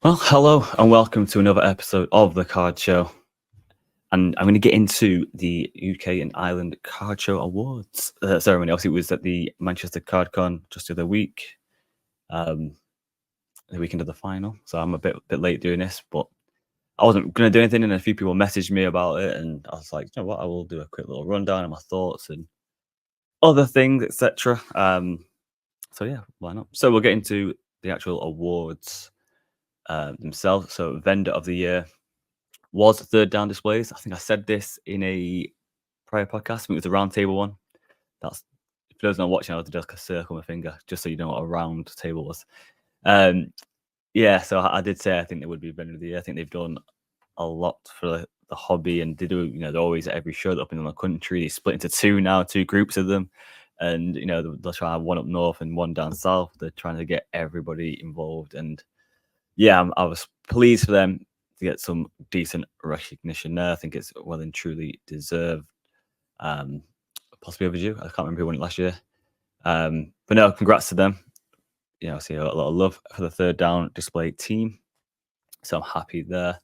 Well, hello and welcome to another episode of the Card Show. And I'm going to get into the UK and Ireland Card Show Awards ceremony. Obviously, it was at the Manchester Card Con just the other week, the weekend of the final. So I'm a bit late doing this, but I wasn't going to do anything. And a few people messaged me about it. And I was like, you know what? I will do a quick little rundown of my thoughts and other things, etc. So, yeah, why not? So we'll get into the actual awards themselves. So, Vendor of the Year was Third Down Displays. I think I said this in a prior podcast. I think it was the round table one. That's for those not watching, I was just a circle with my finger, just so you know what a round table was. Yeah, so I did say I think they would be Vendor of the Year. I think they've done a lot for the hobby, and they do. They're always at every show up in the country. They split into two groups of them, and they'll try to have one up north and one down south. They're trying to get everybody involved, and yeah, I was pleased for them to get some decent recognition there. I think it's well and truly deserved. Possibly overdue. I can't remember who won it last year. But no, congrats to them. I see a lot of love for the Third Down Display team. So I'm happy there.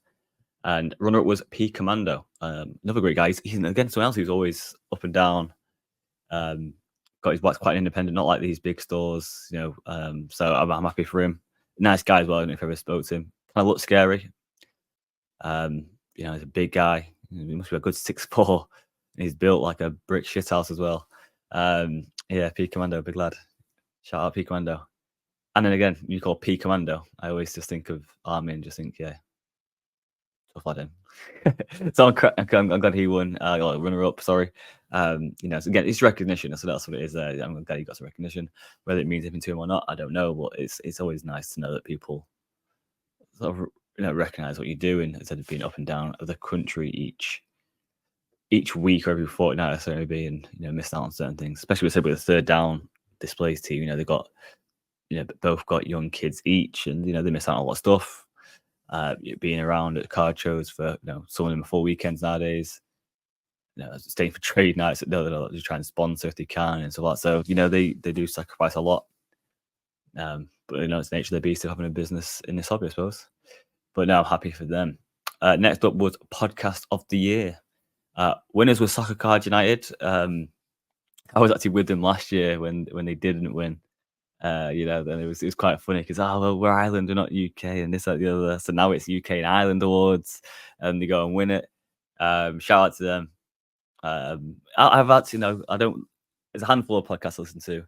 And runner-up was P Commando. Another great guy. He's again someone else who's always up and down. Got his bike's quite independent, not like these big stores, so I'm happy for him. Nice guy as well. I don't know if I ever spoke to him. Kind of looks scary. He's a big guy. He must be a good 6'4". He's built like a brick shithouse as well. Yeah, P Commando, big lad. Shout out P Commando. And then again, you call P Commando. I always just think of Army and just think, yeah, stuff like him. So I'm glad he won. Runner up, sorry. So again, it's recognition. So that's what it is. I'm glad he got some recognition. Whether it means anything to him or not, I don't know. But it's always nice to know that people sort of recognize what you're doing instead of being up and down of the country each week or every fortnight or so maybe, and missing out on certain things. Especially with the Third Down Displays team. They've got both got young kids each, and they miss out on a lot of stuff. Being around at card shows for some of them are full weekends nowadays. Staying for trade nights, they'll try and sponsor if they can and so on. So they do sacrifice a lot. But it's the nature of the beast of having a business in this hobby, I suppose. But now I'm happy for them. Next up was Podcast of the Year. Winners was Soccer Card United. I was actually with them last year when they didn't win. And it was quite funny because we're Ireland, we're not UK, and this, that, the other. So now it's UK and Ireland awards, and they go and win it. Shout out to them. I've actually I don't. There's a handful of podcasts I listen to,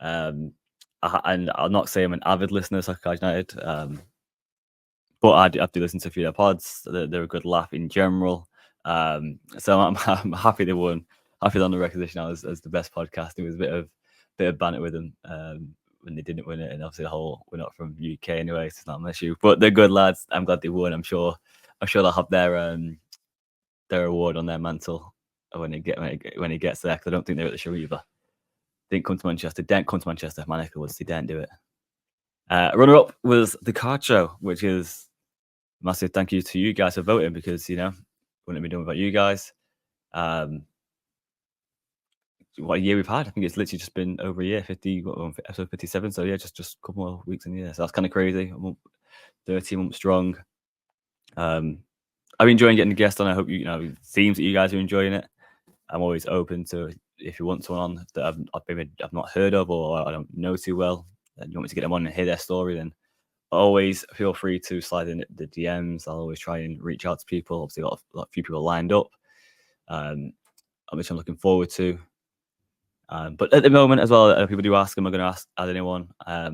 and I'll not say I'm an avid listener of Soccer Card United, but I do listen to a few of their pods. They're a good laugh in general. So I'm happy they won. Happy on the recognition as the best podcast. It was a bit of banter with them when they didn't win it, and obviously we're not from UK anyway, so it's not an issue. But they're good lads. I'm glad they won. I'm sure they'll have their award on their mantle when it gets there. Because I don't think they're at the show either. Didn't come to Manchester. Didn't come to Manchester. My neck of the woods. They didn't do it. Runner up was the Card Show, which is massive thank you to you guys for voting, because wouldn't have been done without you guys. What a year we've had. I think it's literally just been over a year, episode 57. So yeah, just a couple more weeks in the year. So that's kind of crazy. 13 months strong. I'm enjoying getting the guests on. I hope it seems that you guys are enjoying it. I'm always open to, if you want someone on that I've not heard of or I don't know too well, and you want me to get them on and hear their story, then always feel free to slide in the DMs. I'll always try and reach out to people. Obviously, got a few people lined up, which I'm looking forward to. But at the moment as well, people do ask, am I going to add anyone? I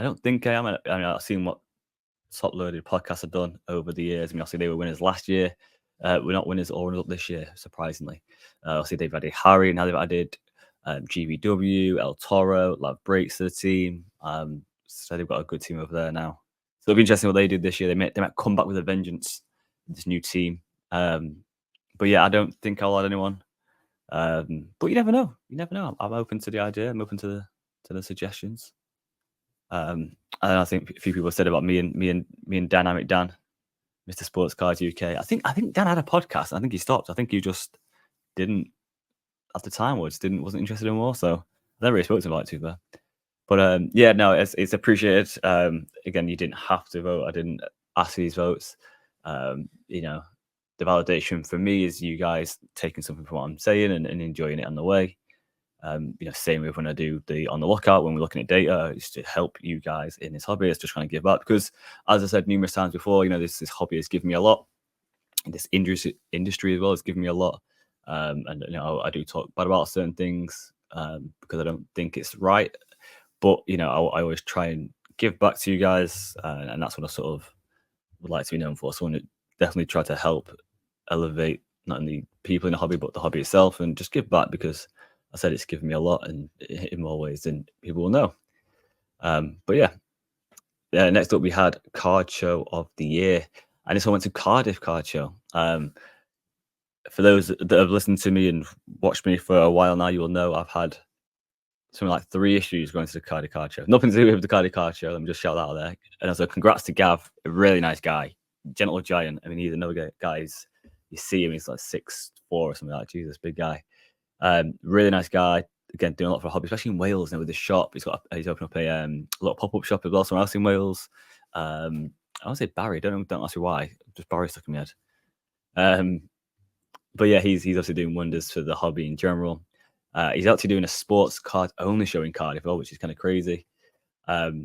don't think I am. I've seen what Top Loaded podcasts have done over the years. Obviously they were winners last year. We're not winners or runners up this year, surprisingly. Obviously they've added Harry, now they've added GVW, El Toro, Love Breaks to the team. So they've got a good team over there now. So it'll be interesting what they do this year. They might come back with a vengeance, this new team. But yeah, I don't think I'll add anyone. But you never know. I'm open to the idea. I'm open to the suggestions. And I think a few people said about me and Dynamic Dan, Mr. Sports Cards UK. I think Dan had a podcast. I think he stopped. I think he just didn't at the time, or just wasn't interested anymore. So I never really spoke to him about it too there. But yeah, no, it's appreciated. Again, you didn't have to vote. I didn't ask for these votes. You know, the validation for me is you guys taking something from what I'm saying and enjoying it on the way. You know, same with when I do the on the lookout when we're looking at data, it's to help you guys in this hobby. It's just trying to give back because, as I said numerous times before, you know, this hobby has given me a lot. This industry as well has given me a lot. And you know, I do talk bad about certain things because I don't think it's right. But you know, I always try and give back to you guys, and that's what I sort of would like to be known for. Someone that definitely try to help elevate not only people in the hobby but the hobby itself, and just give back because I said it's given me a lot, and in more ways than people will know. But yeah, next up we had Card Show of the Year, and this one went to Cardiff Card Show. For those that have listened to me and watched me for a while now, you will know I've had something like 3 issues going to the Cardiff Card Show. Nothing to do with the Cardiff Card Show. Let me just shout that out there. And also, congrats to Gav, a really nice guy, gentle giant. I mean, he's another guy. You see him, he's like 6'4" or something like that. Jesus, big guy. Really nice guy. Again, doing a lot for a hobby, especially in Wales now with his shop. He's opened up a little pop-up shop as well somewhere else in Wales. I want to say Barry. Don't ask me why. Just Barry stuck in my head. But yeah, he's obviously doing wonders for the hobby in general. He's actually doing a sports card only show in Cardiff, which is kind of crazy. But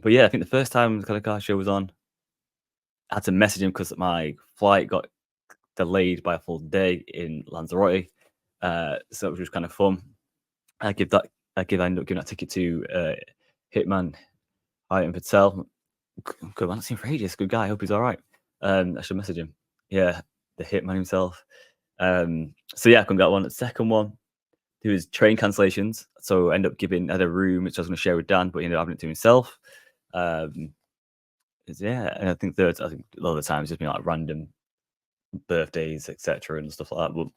yeah, I think the first time the card show was on, I had to message him because my flight got delayed by a full day in Lanzarote. So it was kind of fun. I ended up giving that ticket to Hitman Item Patel. Good man, I've seen him for ages. Good guy. I hope he's all right. I should message him. Yeah, the Hitman himself. So yeah, I couldn't get one. The second one, there was train cancellations. So I ended up had a room which I was going to share with Dan, but he ended up having it to himself. Yeah, and I think a lot of the times it's been like random birthdays, etc., and stuff like that. But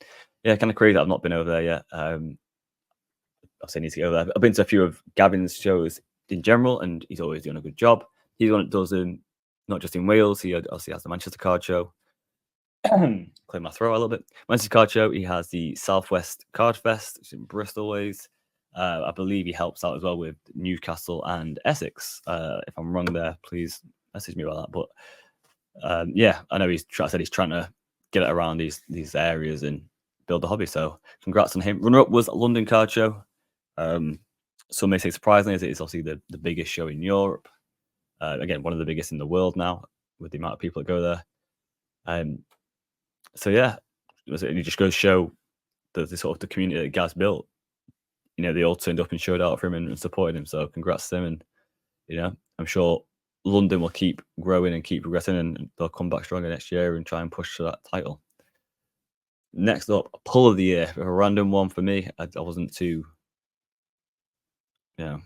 yeah, kind of crazy that I've not been over there yet. Obviously, I need to go there. I've been to a few of Gavin's shows in general, and he's always doing a good job. He's one that does them not just in Wales. He obviously has the Manchester Card Show. Clear my throat a little bit. Manchester Card Show. He has the Southwest Card Fest, which is in Bristol always. I believe he helps out as well with Newcastle and Essex. If I'm wrong there, please message me about that. But yeah, I know he's trying to get it around these areas and build the hobby. So congrats on him. Runner-up was London Card Show. Some may say surprisingly, as it is obviously the biggest show in Europe. Again, one of the biggest in the world now, with the amount of people that go there. So yeah, it just goes to show the sort of the community that Gaz built. You know, they all turned up and showed out for him and supported him. So congrats to them, and you know, I'm sure London will keep growing and keep progressing, and they'll come back stronger next year and try and push for that title. Next up, pull of the year, a random one for me. I wasn't too, you know,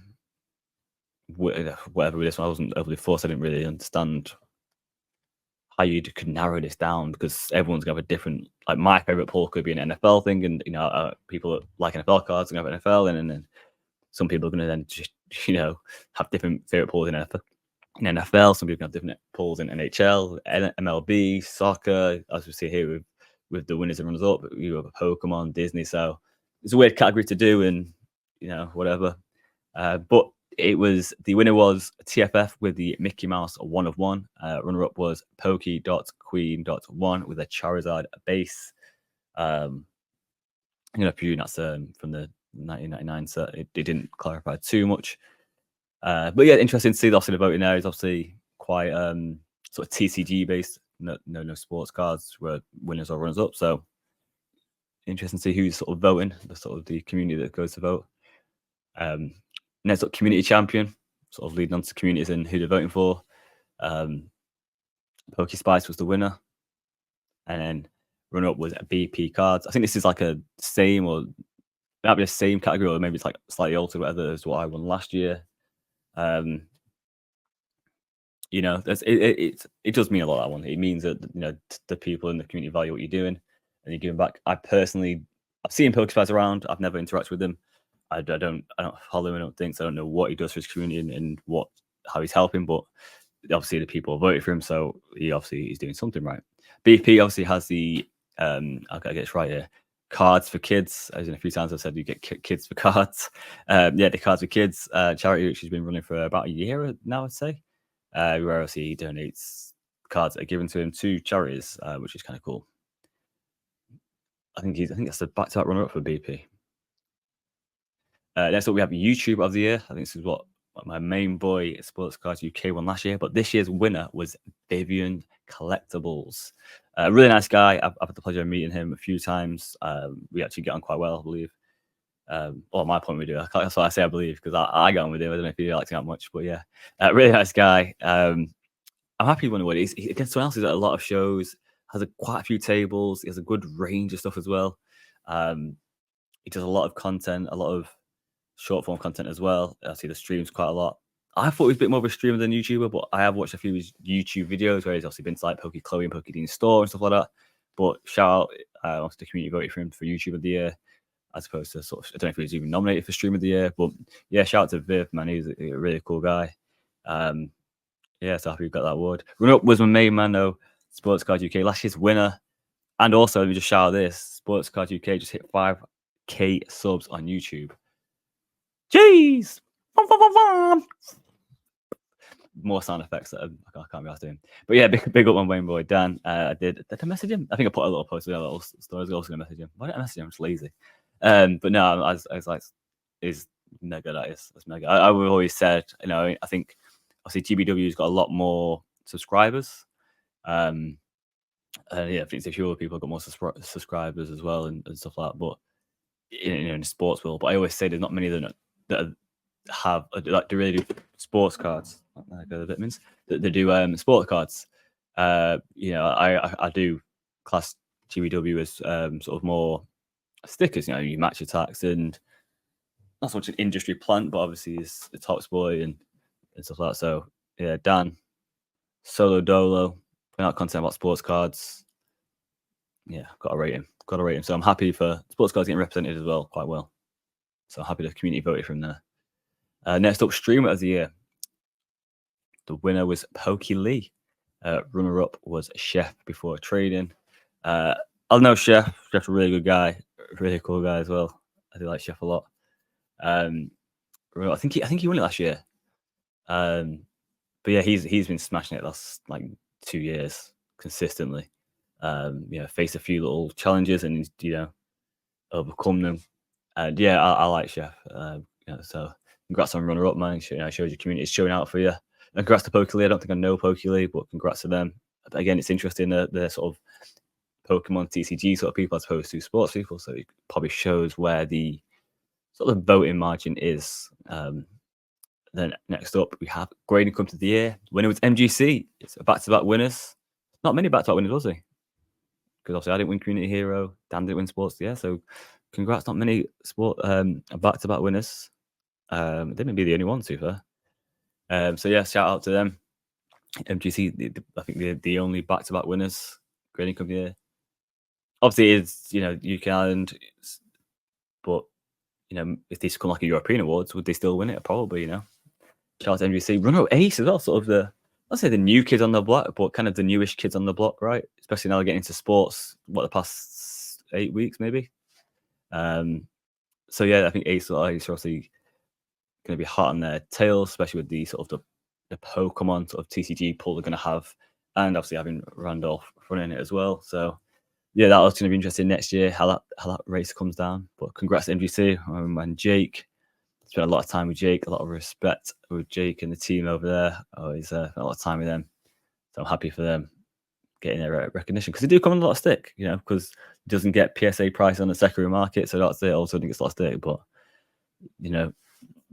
whatever with this one. I wasn't overly forced. I didn't really understand how you could narrow this down because everyone's gonna have a different. Like my favorite pull could be an NFL thing, and you know, people that like NFL cards are gonna have NFL, and then some people are gonna then just have different favorite pulls in NFL. Some people have different pulls in NHL, MLB, soccer. As we see here with the winners and runners up, you have Pokemon, Disney. So it's a weird category to do, and whatever. But the winner was TFF with the Mickey Mouse 1 of 1. Runner up was Pokey.Queen.1 with a Charizard base. I presume that's from the 1999 set. It didn't clarify too much. But yeah, interesting to see the voting there is obviously quite sort of TCG based. No sports cards were winners or runners up. So interesting to see who's sort of voting, the community that goes to vote. Next up, community champion, sort of leading on to communities and who they're voting for. Pokey Spice was the winner, and then runner up was BP Cards. I think this is like a same or might be the same category, or maybe it's like slightly altered, whatever as what I won last year. It does mean a lot, that one. It means that the people in the community value what you're doing and you're giving back. I've seen Pokespice around. I've never interacted with him. I don't follow him. I don't think so. I don't know what he does for his community and how he's helping, but obviously the people voted for him, so he's doing something right. BP obviously has the I'll get this right here. Cards for Kids. As in a few times I've said you get kids for cards. The Cards for Kids charity, which has been running for about a year now, I'd say. where else he donates cards that are given to him to charities, which is kind of cool. I think that's the back-to-back runner-up for BP. Next up, we have YouTube of the Year. I think this is what my main boy Sports Cards UK won last year, but this year's winner was Vivian Collectibles. Really nice guy. I've had the pleasure of meeting him a few times. We actually get on quite well, I believe. Or at my point, we do. That's why I say I believe, because I got on with him. I don't know if he likes him that much, but yeah, really nice guy. I'm happy he won the award. He's against someone else who's at a lot of shows, has quite a few tables. He has a good range of stuff as well. He does a lot of content, a lot of short form content as well. I see the streams quite a lot. I thought he was a bit more of a streamer than YouTuber, but I have watched a few of his YouTube videos where he's obviously been to like Poke Chloe and Poke Dean's store and stuff like that. But shout out to the community voted for him for YouTube of the Year, as opposed to sort of, I don't know if he was even nominated for Stream of the Year, but yeah, shout out to Viv, man. He's a really cool guy. Yeah, so happy we got that award. Runner up was my main man though, Sports Card UK, last year's winner. And also, let me just shout out this: Sports Card UK just hit 5K subs on YouTube. Jeez! More sound effects that I can't be asked doing. But yeah, big up my main boy Dan. Did I message him? I think I put a little post with a little story. I was also gonna message him. Why didn't I message him? I'm just lazy. But no, I was like, is mega. That is, that's mega. I would always said, you know, I think obviously GBW's got a lot more subscribers. Yeah, I think a few other people have got more subscribers as well and stuff like that. But in the sports world, but I always say there's not many of them that have like to really do sports cards. Like the vitamins that they do sports cards. You know, I do class GBW as sort of more stickers. You know, you match attacks and not so much an industry plant, but obviously he's the top boy and stuff like that. So yeah, Dan solo dolo putting out content about sports cards. Yeah, gotta rate him. So I'm happy for sports cards getting represented as well, quite well. So I'm happy the community voted from there. Next up, Streamer of the Year. The winner was Pokey Lee. Runner-up was Chef Before Trading. I know Chef. Chef's a really good guy, really cool guy as well. I do like Chef a lot. I think he won it last year. But yeah, he's been smashing it last like 2 years consistently. You know, faced a few little challenges and overcome them. And yeah, I like Chef. So congrats on runner-up, man. Shows your community is showing out for you. And congrats to Poke Lee. I don't think I know Poke Lee, but congrats to them. Again, it's interesting the sort of Pokemon TCG sort of people as opposed to sports people. So it probably shows where the sort of voting margin is. Then next up, we have Grading Company of the Year. Winner was MGC. It's a back-to-back winners. Not many back-to-back winners, was he? Because obviously I didn't win Community Hero. Dan didn't win Sports of the Year. So congrats, not many back-to-back winners. They may be the only one, to be fair. So yeah, shout out to them. MGC, I think they're the only back-to-back winners. Grading Company Year. Obviously, it's UK Ireland, but if these come like a European awards, would they still win it? Probably. Shout out to MGC. Runner Ace as well, sort of I'd say the new kids on the block, but kind of the newish kids on the block, right? Especially now getting into sports. The past 8 weeks maybe. So yeah, I think Ace are obviously going to be hot on their tails, especially with the sort of the Pokemon sort of TCG pull they're going to have, and obviously having Randolph running it as well. So yeah, that was going to be interesting next year how that race comes down. But congrats to MGC and Jake. Spent a lot of time with Jake, a lot of respect with Jake and the team over there. Always spent a lot of time with them, so I'm happy for them getting their recognition because they do come on a lot of stick, because it doesn't get PSA price on the secondary market, so that's it. Also, gets a lot of stick, but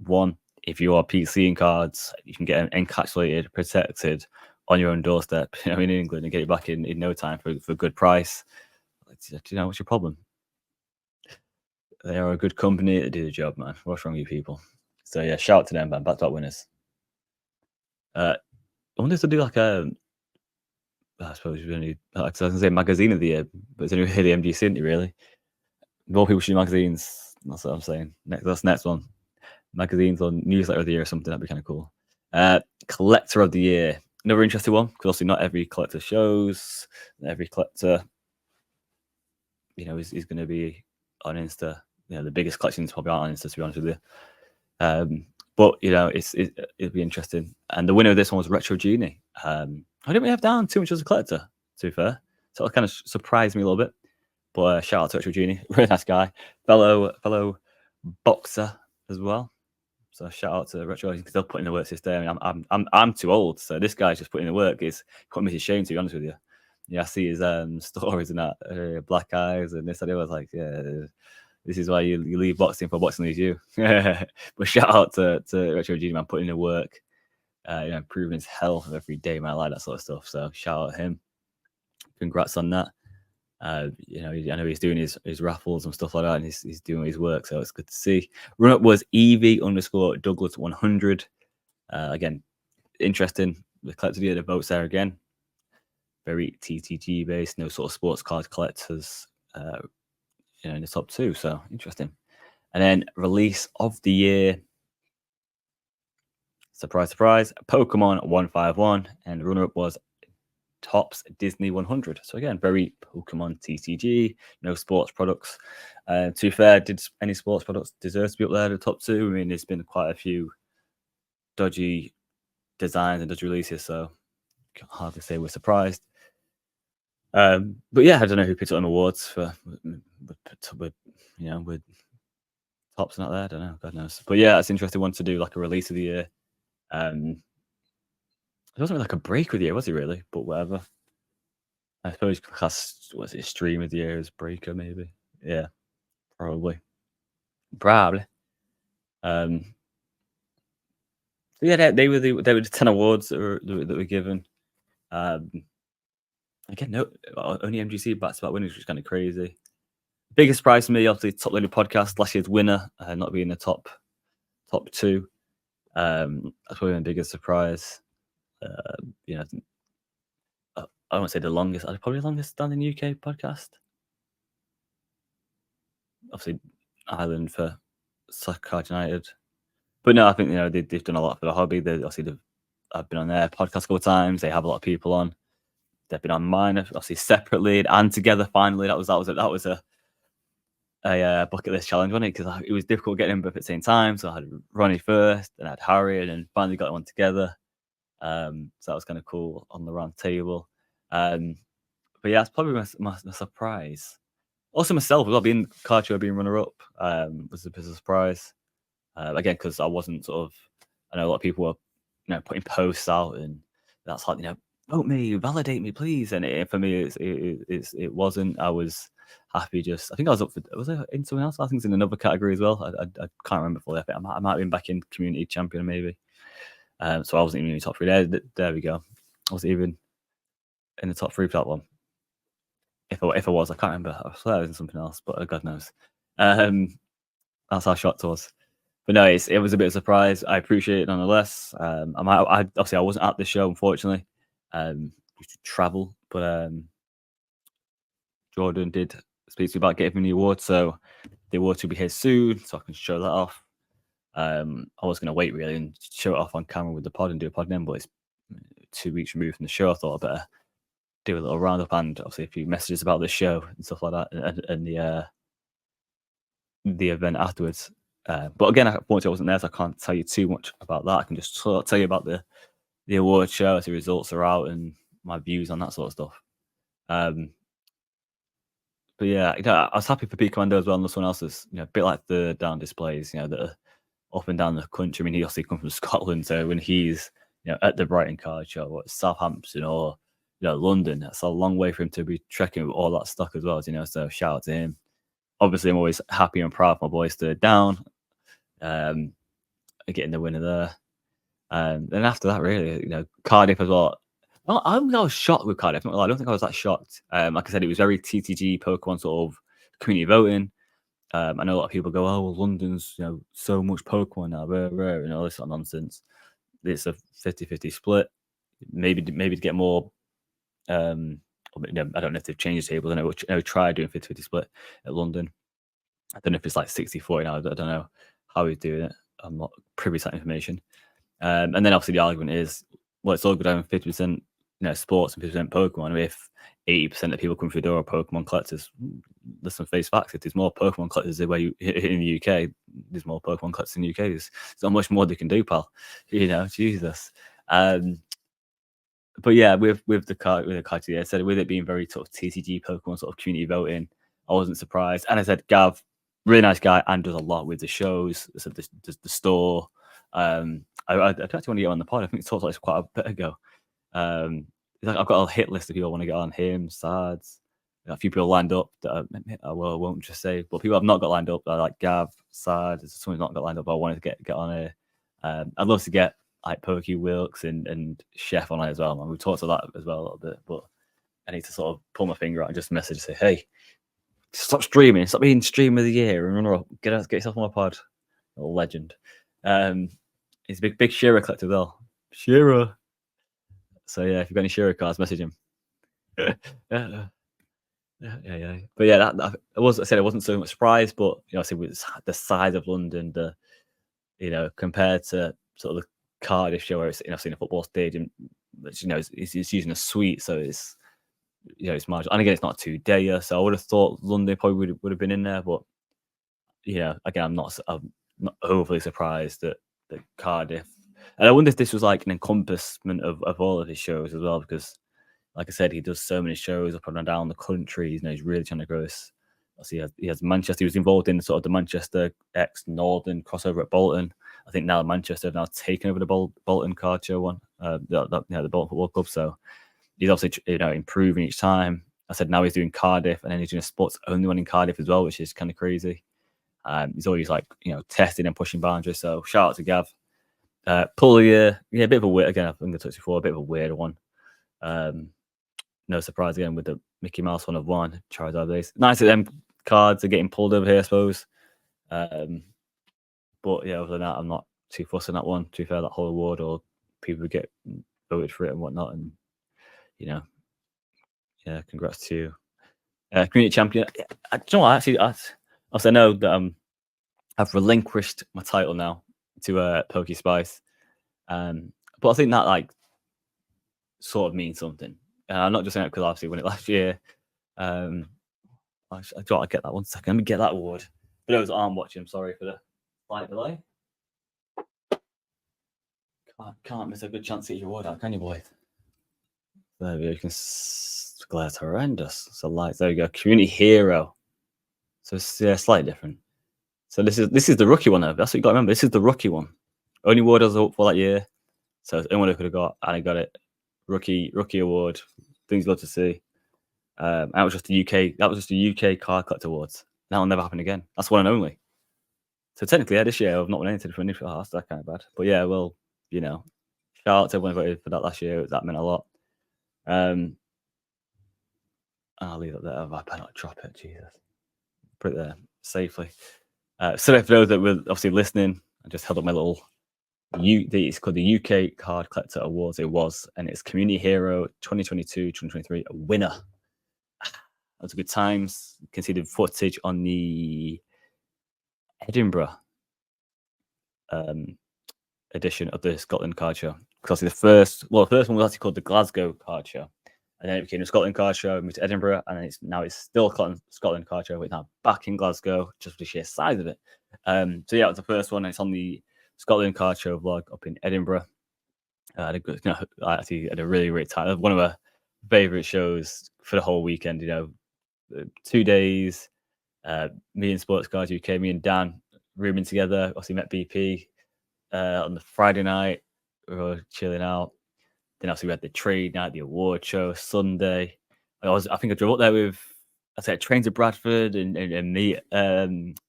one, if you are PCing cards, you can get them encapsulated, protected on your own doorstep. In England, and get it back in no time for a good price. What's your problem? They are a good company that do the job, man. What's wrong with you people? So yeah, shout out to them, man. Back-to-back winners. I wonder if they do like I suppose I was going to say magazine of the year, but it's only really MGC, isn't it, really? More people should do magazines. That's what I'm saying. That's next one. Magazines or newsletter of the year or something. That'd be kind of cool. Collector of the year. Another interesting one, because obviously not every collector shows. Every collector, is going to be on Insta. The biggest collections probably aren't on Insta, to be honest with you. But it'll be interesting. And the winner of this one was Retro Genie. I didn't really have down too much as a collector, to be fair. So it kind of surprised me a little bit. But shout out to Retro Genie, really nice guy, fellow boxer as well. So shout out to Retro because they'll put in the work this day. I mean, I'm too old, so this guy's just putting in the work. It's quite me shame, to be honest with you. Yeah, I see his stories and that black eyes and this. I was like, yeah, this is why you leave boxing for boxing leaves you. But shout out to Retro Genie, man, putting in the work, improving his health every day, man. I like that sort of stuff. So shout out to him. Congrats on that. I know he's doing his raffles and stuff like that, and he's doing his work, so it's good to see. Run up was EV_Douglas 100. Again, interesting. The collector the votes there again. Very TTG based, no sort of sports card collectors, in the top 2. So interesting. And then release of the year. Surprise, surprise. Pokemon 151, and runner up was Topps Disney 100. So again, very Pokemon TCG, no sports products. To be fair, did any sports products deserve to be up there, the top 2? I mean, there's been quite a few dodgy designs and dodgy releases, so can't hardly say we're surprised. But yeah, I don't know who picked up on awards with Topps not there. I don't know, God knows. But yeah, it's an interesting one to do, like a release of the year. It wasn't like a break of the year, was it really? But whatever. I suppose class was it stream of the year as breaker, maybe. Yeah, probably. So yeah, they were the 10 awards that were given. Again, no, only MGC back-to-back winners, which is kind of crazy. Biggest surprise for me, obviously, Top Loaded Podcast, last year's winner, not being the top 2. That's probably my biggest surprise. I won't say the longest, probably the longest standing UK podcast. Obviously, Ireland for Soccer United. But no, I think they've done a lot for the hobby. I've been on their podcast a couple of times. They have a lot of people on. They've been on mine, obviously separately and together. Finally, that was a bucket list challenge, wasn't it? Because it was difficult getting them both at the same time. So I had Ronnie first, and I had Harry, and then finally got one together. So that was kind of cool on the round table. But yeah, that's probably my surprise. Also myself as well, being card show, being runner up, was a bit of a surprise. Again, because I wasn't I know a lot of people were, putting posts out, and that's like, vote me, validate me, please. And for me, it wasn't. I was happy. I think I was up for. Was I in someone else? I think it's in another category as well. I can't remember fully. I might have been back in community champion maybe. So I wasn't even in the top 3. There we go. I wasn't even in the top 3 for that one. If I was, I can't remember. I swear I was in something else, but God knows. That's how shocked I was. But no, it was a bit of a surprise. I appreciate it nonetheless. Obviously I wasn't at the show, unfortunately, due to travel. But Jordan did speak to me about getting me the award, so the award will be here soon, so I can show that off. I was going to wait really and show it off on camera with the pod and do a pod then, but it's 2 weeks removed from the show. I thought I'd better do a little roundup and obviously a few messages about the show and stuff like that, and the event afterwards. But again, unfortunately, I wasn't there, so I can't tell you too much about that. I can just tell you about the award show as the results are out and my views on that sort of stuff. But yeah, I was happy for Pete Commando as well, and this one else is a bit like the down displays, that are up and down the country. I mean, he obviously comes from Scotland, so when he's at the Brighton Card Show or Southampton or London, that's a long way for him to be trekking with all that stock as well. So shout out to him. Obviously, I'm always happy and proud of my boys to down, getting the winner there. And then after that, really, Cardiff as well. I was shocked with Cardiff. I don't think I was that shocked. Like I said, it was very TTG Pokemon sort of community voting. I know a lot of people go, "Oh, well, London's so much Pokemon now, and all this sort of nonsense." It's a 50-50 split. Maybe to get more. I don't know if they've changed the tables. I know try doing 50-50 split at London. I don't know if it's like 60-40 now. I don't know how he's doing it. I'm not privy to that information. And then obviously the argument is, well, it's all good having 50% sports and present Pokemon. If 80% of people come through the door are Pokemon collectors, listen, face facts. If there's more Pokemon collectors in the UK, there's more Pokemon collectors in the UK. There's not much more they can do, pal. Jesus. But yeah, with the card, I said with it being very sort of TCG Pokemon sort of community voting, I wasn't surprised. And I said Gav, really nice guy, and does a lot with the shows. I said the store. I don't actually want to get on the pod. I think we talked about this quite a bit ago. I've got a hit list of people I want to get on him, Sards. A few people lined up that I won't just say, but people I've not got lined up that like Gav, Sard, someone's not got lined up. I wanted to get on here. I'd love to get like Pokey Wilkes and Chef on it as well. Man. We talked about that as well a little bit, but I need to sort of pull my finger out and just message and say, hey, stop streaming, stop being stream of the year, and run up, get yourself on my pod. A legend. He's a big Shearer collector as well. Shearer. So yeah, if you've got any Shearer cards, message him. yeah. But yeah, that I wasn't so much surprised, but I said with the size of London, compared to sort of the Cardiff show where it's in a football stadium, which it's using a suite, so it's it's marginal. And again, it's not a 2-dayer, so I would have thought London probably would have been in there, but again, I'm not overly surprised that Cardiff. And I wonder if this was like an encompassment of all of his shows as well, because like I said, he does so many shows up and down the country. He's really trying to grow this. He has Manchester. He was involved in sort of the Manchester x Northern crossover at Bolton. I think now Manchester have now taken over the Bolton card show one, the Bolton Football Club. So he's obviously improving each time. I said now he's doing Cardiff, and then he's doing a sports only one in Cardiff as well, which is kind of crazy. He's always like testing and pushing boundaries. So shout out to Gav. Pull a bit of a weird, again, I think I touched before, a bit of a weird one. No surprise again with the Mickey Mouse one of one. Charizard base. Nice that them cards are getting pulled over here, I suppose. But yeah, other than that, I'm not too fussed on that one. To be fair, that whole award or people who get voted for it and whatnot, and congrats to you. Community champion. I don't know what, actually, I know that I've relinquished my title now to Pokey Spice. But I think that like sort of means something. I'm not just saying it because obviously won it last year. I gotta get that 1 second. Let me get that award. For those that aren't watching, I'm sorry for the slight delay. Can't miss a good chance to get your award out, can you, boys? There we go. You can glare horrendous. So lights. There we go. Community hero. So it's slightly different. So this is the rookie one though. That's what you got to remember. This is the rookie one. Only award I was up for that year. So anyone who could have got, and I got it. Rookie award. Things you'd love to see. That was just the UK. That was just the UK card collector awards. That'll never happen again. That's one and only. So technically, this year I've not won anything for any. Oh, that's that kind of bad. But yeah, well, shout out to everyone who voted for that last year. That meant a lot. I'll leave it there. I better not drop it. Jesus, put it there safely. So for those that were obviously listening, I just held up my little. It's called the UK Card Collector Awards. It was, and it's Community Hero 2022-2023 a winner. That was good times. You can see the footage on the Edinburgh edition of the Scotland Card Show. Because the first one was actually called the Glasgow Card Show, and then it became the Scotland Card Show, moved to Edinburgh, and it's still Scotland Card Show, but now back in Glasgow, just for the sheer size of it. So yeah, it was the first one. And it's on the Scotland Card Show vlog up in Edinburgh. I actually had a really great time. One of my favorite shows for the whole weekend. 2 days. Me and Sports Cards UK, me and Dan rooming together. Obviously met BP on the Friday night. We were chilling out. Then obviously we had the trade night, the award show Sunday. I think I drove up there with train to Bradford and meet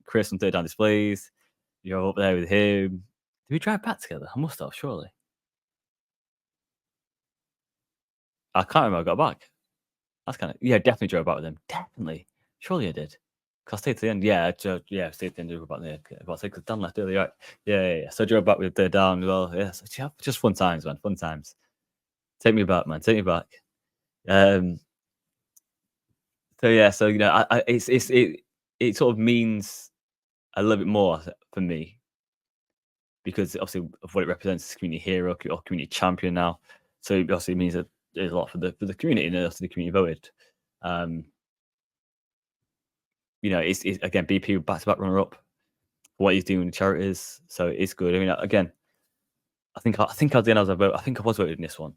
Chris on Third Down Displays. You're up there with him. Did we drive back together? I must have, surely. I can't remember. I got back. That's definitely drove back with him. Definitely. Surely I did. Because I stayed to the end. Yeah, stayed to the end. Drove back there. Because Dan left early, right? Yeah. So I drove back with the down as well. Yeah, so just fun times, man. Fun times. Take me back, man. Take me back. So yeah, it sort of means a little bit more for me because obviously of what it represents as community hero or community champion now. So it obviously means that there's a lot for the community, and also the community voted. You know, it's again BP back-to-back runner-up for what he's doing with charities, so it's good. I mean, again, I think at the end as I vote, I think I was voted in this one.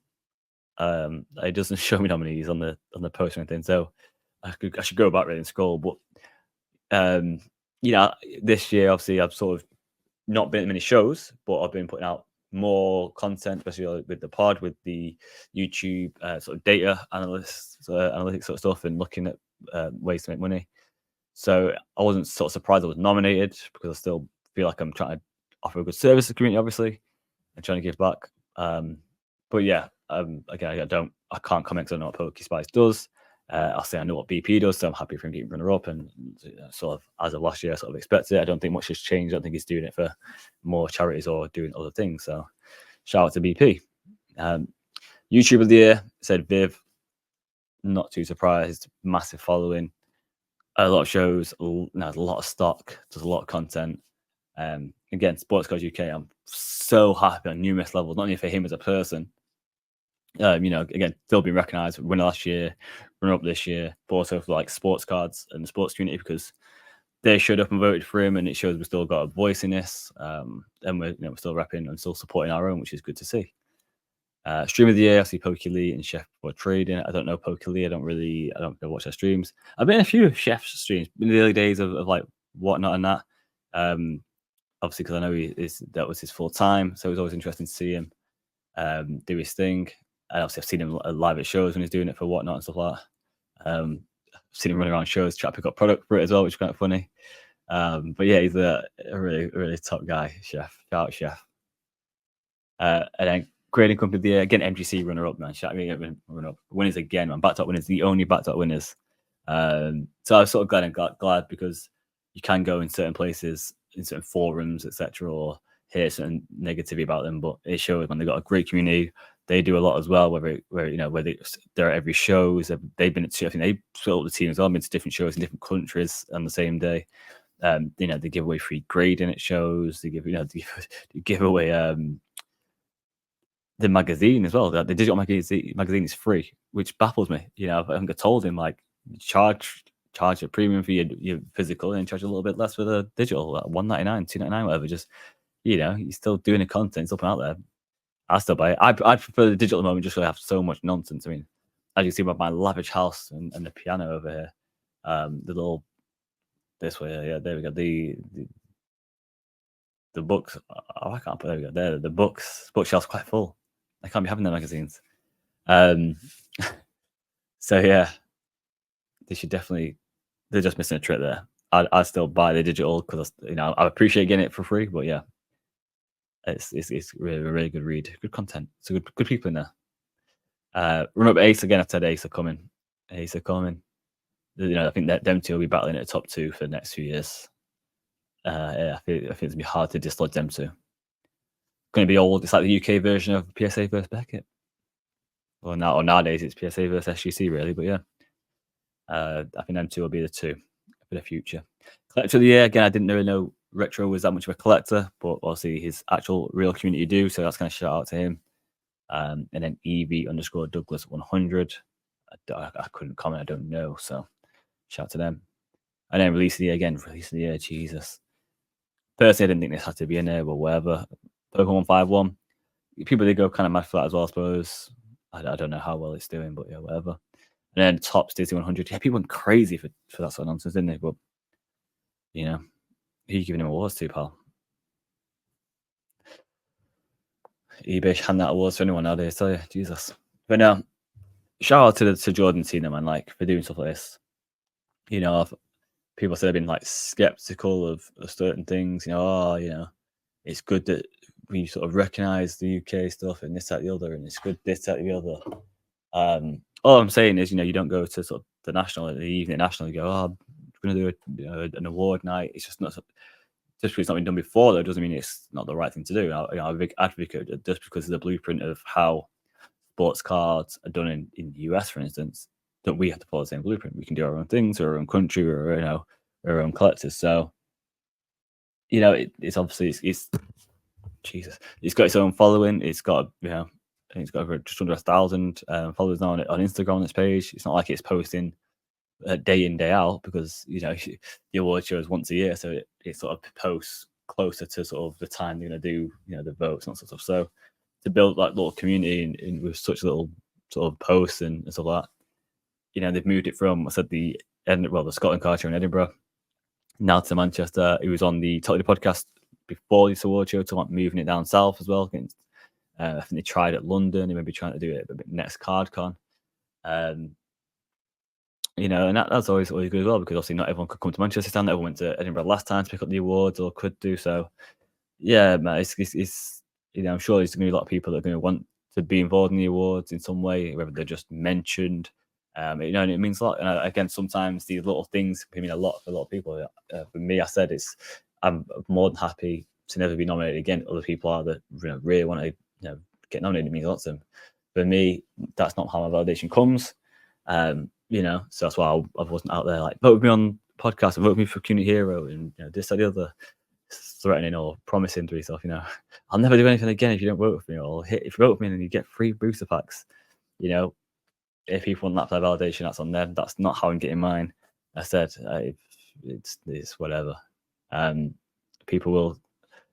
It doesn't show me nominees on the post or anything, so I should go back really and scroll. But you know, this year obviously I've sort of not been at many shows, but I've been putting out more content, especially with the pod, with the YouTube sort of data analytics sort of stuff, and looking at ways to make money. So I wasn't sort of surprised I was nominated, because I still feel like I'm trying to offer a good service to the community, obviously, and trying to give back. But yeah, again, I can't comment because I know what Pokey Spice does. I'll say I know what BP does, so I'm happy for him getting runner up. And sort of as of last year, I sort of expected it. I don't think much has changed. I don't think he's doing it for more charities or doing other things. So shout out to BP. YouTube of the year said Viv. Not too surprised. Massive following. A lot of shows. A lot of stock. Does a lot of content. Again, Sports Cars UK. I'm so happy on numerous levels. Not only for him as a person. You know, again, still being recognised. Winner last year, runner up this year, but also for like sports cards and the sports community, because they showed up and voted for him, and it shows we've still got a voice in this. And we're still repping and still supporting our own, which is good to see. Stream of the year, I see Pokey Lee and Chef for trading. I don't know Pokey Lee. I don't go watch their streams. I've been in a few Chef's streams in the early days of like Whatnot and that. Obviously, because I know that was his full time, so it was always interesting to see him do his thing. And obviously, I've seen him live at shows when he's doing it for Whatnot and stuff like that. I've seen him running around shows, trying to pick up product for it as well, which is kind of funny. But yeah, he's a really, really top guy, Chef. Shout out, Chef. And then Grading Company of the Year, again, MGC runner-up, man. Shout me, runner-up. Winners again, man. Back-top winners, the only back-top winners. So I was sort of glad because you can go in certain places, in certain forums, etc., or hear certain negativity about them, but it shows, man, they've got a great community. They do a lot as well, whether they're at every show. They've been to, I think they split up the team as well, been to different shows in different countries on the same day. They give away free grading at shows. They give away the magazine as well. The digital magazine is free, which baffles me. I think I told him, like, charge a premium for your physical and charge a little bit less for the digital, like $1.99, $2.99, whatever. Just you're still doing the content, it's up and out there. I still buy it. I prefer the digital at the moment, just because I have so much nonsense. I mean, as you see by my lavish house and the piano over here, the little this way, yeah, there we go. The books. Oh, I can't put. There we go. There, the bookshelf's quite full. I can't be having the magazines. So yeah, they should definitely. They're just missing a trick there. I still buy the digital because I appreciate getting it for free. But yeah, it's really a really good read, good content. So good people in there. Run up Ace again. I've said Ace are coming. Ace are coming. I think that them two will be battling at the top two for the next few years. Yeah, I think it's gonna be hard to dislodge them two. Going to be old. It's like the UK version of PSA versus Beckett. Or nowadays it's PSA versus SGC, really. But yeah, I think them two will be the two for the future. Collector of the year, again, I didn't really know Retro was that much of a collector, but obviously his actual real community do, so that's kind of shout out to him. And then EV_Douglas100. I couldn't comment, I don't know, so shout out to them. And then release of the year again, Jesus. Personally, I didn't think this had to be in there, but whatever. Pokemon 151. People did go kind of mad for that as well, I suppose. I don't know how well it's doing, but yeah, whatever. And then Tops Disney 100. Yeah, people went crazy for that sort of nonsense, didn't they? But who are you giving him awards to, pal? eBay hand that awards to anyone nowadays, tell you, Jesus. But no, shout out to Jordan Cena, man, like, for doing stuff like this. People said they've been like skeptical of certain things. It's good that we sort of recognize the UK stuff and this, that, the other, and it's good this, that, the other. All I'm saying is, you don't go to sort of the national, the evening national, you go, oh, we're going to do an award night. It's just not, just because it's not been done before, though, doesn't mean it's not the right thing to do. I'm a big advocate just because of the blueprint of how sports cards are done in the US, for instance, that we have to follow the same blueprint. We can do our own things, or our own country, or our own collectors. So, it's obviously it's Jesus. It's got its own following. It's got I think it's got over just under 1,000 followers now on Instagram on its page. It's not like it's posting day in day out because the award show is once a year, so it sort of posts closer to sort of the time they're going to do the votes and sort of stuff. So to build like little community in with such little sort of posts and stuff like that, they've moved it from the Scotland Card Show in Edinburgh now to Manchester. It was on the Totally podcast before this award show, to like moving it down south as well. I think they tried at London. They may be trying to do it at next CardCon. And that's always good as well, because obviously not everyone could come to Manchester. Not everyone went to Edinburgh last time to pick up the awards or could do so. Yeah, man, it's I'm sure there's going to be a lot of people that are going to want to be involved in the awards in some way, whether they're just mentioned. And it means a lot. And again, sometimes these little things can mean a lot for a lot of people. For me, I said I'm more than happy to never be nominated again. Other people are that really want to get nominated. It means a lot to them. For me, that's not how my validation comes. So that's why I wasn't out there like vote with me on podcast and vote with me for Community Hero and this, that, the other, threatening or promising to yourself, I'll never do anything again if you don't vote with me, or if you vote with me and you get free booster packs. If people want that validation, that's on them. That's not how I'm getting mine. I said it's whatever. People will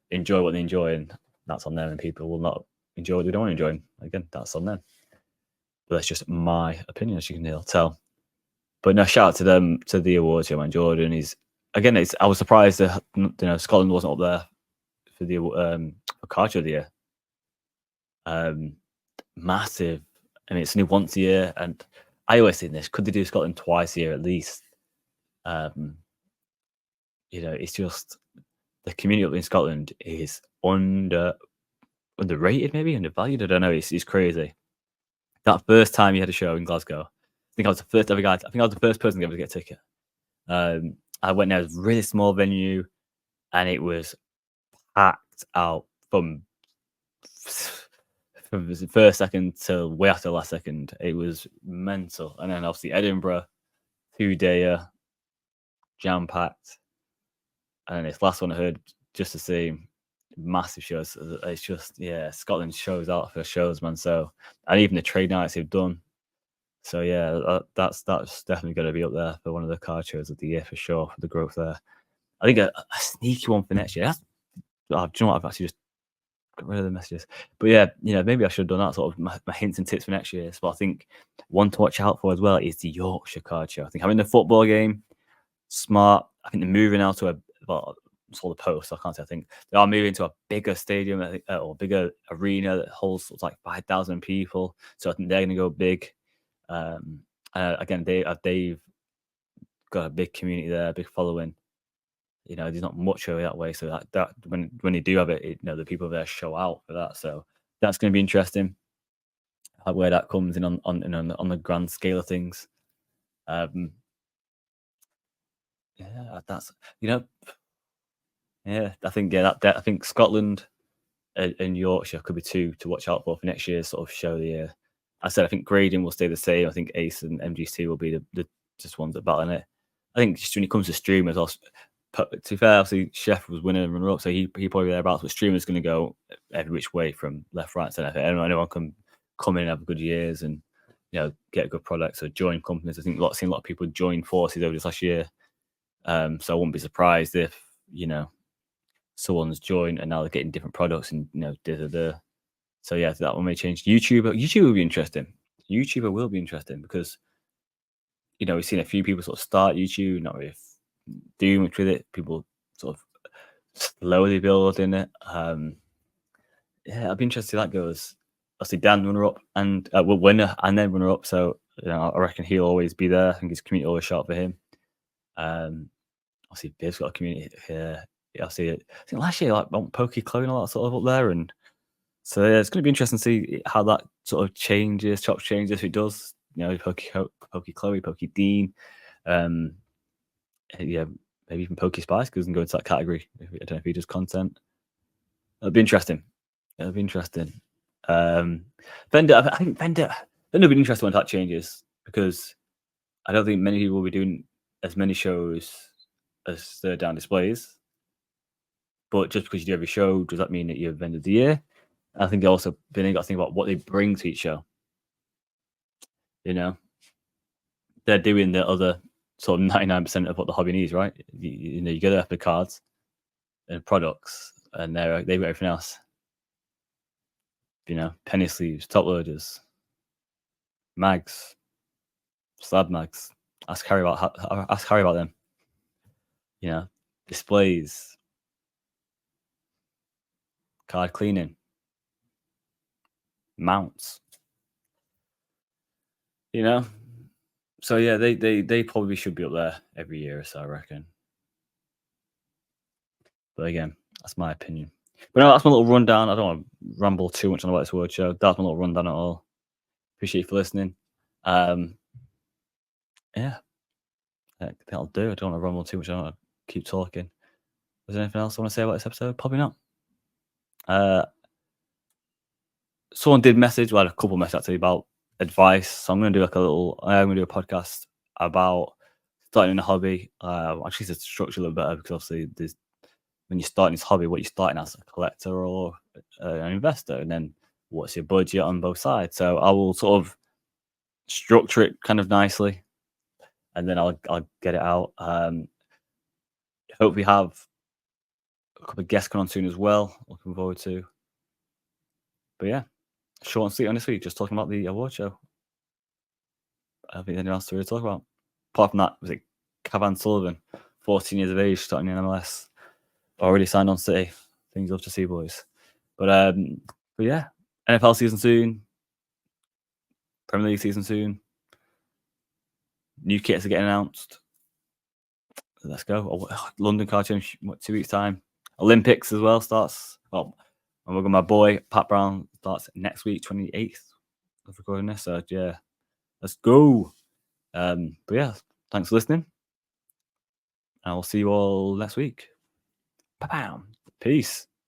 enjoy what they enjoy, and that's on them. And people will not enjoy what they don't enjoy. Again, that's on them. But that's just my opinion, as you can tell. But no, shout out to them, to the awards, man. Jordan is again. I was surprised that Scotland wasn't up there for the for Card Show of the Year. Massive. I mean, it's only once a year, and I always say this: could they do Scotland twice a year at least? It's just the community up in Scotland is underrated, maybe undervalued. I don't know. It's crazy. That first time you had a show in Glasgow, I think I was the first ever guy. I think I was the first person to ever get a ticket. I went there. It was a really small venue, and it was packed out from the first second till way after the last second. It was mental. And then obviously Edinburgh, 2-day, jam packed. And this last one I heard just the same, massive shows. It's just Scotland shows out for shows, man. So, and even the trade nights they've done. So yeah, that's definitely going to be up there for one of the card shows of the year for sure, for the growth there. I think a sneaky one for next year. Do you know what? I've actually just got rid of the messages. But yeah, maybe I should have done that sort of my hints and tips for next year. So I think one to watch out for as well is the Yorkshire Card Show. I think having the football game, smart. I think they're moving now to saw the post. I can't say. I think they are moving to a bigger stadium, I think, or bigger arena that holds like 5,000 people. So I think they're going to go big. Again, they've got a big community there, a big following. There's not much over that way. So that when you do have it, the people there show out for that. So that's going to be interesting. Where that comes in on the grand scale of things. That's I think I think Scotland and Yorkshire could be two to watch out for next year's sort of show of the year. I said I think grading will stay the same. I think Ace and MGC will be the just ones that battle in it. I think just when it comes to streamers, to be fair, obviously Chef was winning and runner up, so he probably thereabouts. But streamers going to go every which way from left, right, centre. Anyone can come in and have good years and get a good product. So join companies. I think seen a lot of people join forces over this last year. So I wouldn't be surprised if someone's joined and now they're getting different products and So yeah, that one may change. YouTube will be interesting. YouTuber will be interesting because we've seen a few people sort of start YouTube, not really doing much with it. People sort of slowly building it. I'd be interested to see how that goes. Obviously, Dan runner up and winner and then runner up. So I reckon he'll always be there. I think his community always shout for him. Obviously, Biv's got a community here. I see it. I think last year, like Pokey Chloe and all that sort of up there, and so it's going to be interesting to see how that sort of changes. Chops changes if it does. Pokey Chloe, Pokey Dean, maybe even Pokey Spice goes and go into that category. I don't know if he does content. It'll be interesting. Vendor, I think Vendor will be interesting when that changes because I don't think many people will be doing as many shows as third down displays. But just because you do every show, does that mean that you're Vendor of the Year? I think they also then you got to think about what they bring to each show. You know, they're doing the other sort of 99% of what the hobby needs, right? You know, you go there for cards and products, and they've got everything else. You know, penny sleeves, top loaders, mags, slab mags. Ask Harry about them. You know, displays, card cleaning, mounts. You know, so yeah, they probably should be up there every year or so, I reckon. But again, that's my opinion. But no, that's my little rundown. I don't want to ramble too much on about this word show. That's my little rundown at all. Appreciate you for listening. Yeah, I think that'll do. I don't want to ramble too much. I don't want to keep talking. Was there anything else I want to say about this episode? Probably not. Someone did message, well, a couple messages actually about advice. So I'm going to do I'm going to do a podcast about starting a hobby. Actually, to structure a little better because obviously there's when you're starting this hobby, what you're starting as a collector or an investor, and then what's your budget on both sides. So I will sort of structure it kind of nicely, and then I'll get it out. Hope we have a couple of guests coming on soon as well. Looking forward to. But yeah, short and sweet on this week. Just talking about the award show. I don't think anything else to really talk about. Apart from that, was it Cavan Sullivan, 14 years of age, starting in MLS, already signed on City. Things love to see, boys. But yeah, NFL season soon, Premier League season soon. New kits are getting announced. Let's go. London Card Show, 2 weeks' time. Olympics as well starts. Well, I'm working my boy Pat Brown starts next week, 28th of recording this. So yeah, let's go. But yeah, thanks for listening. And I'll see you all next week. Bye-bye. Peace.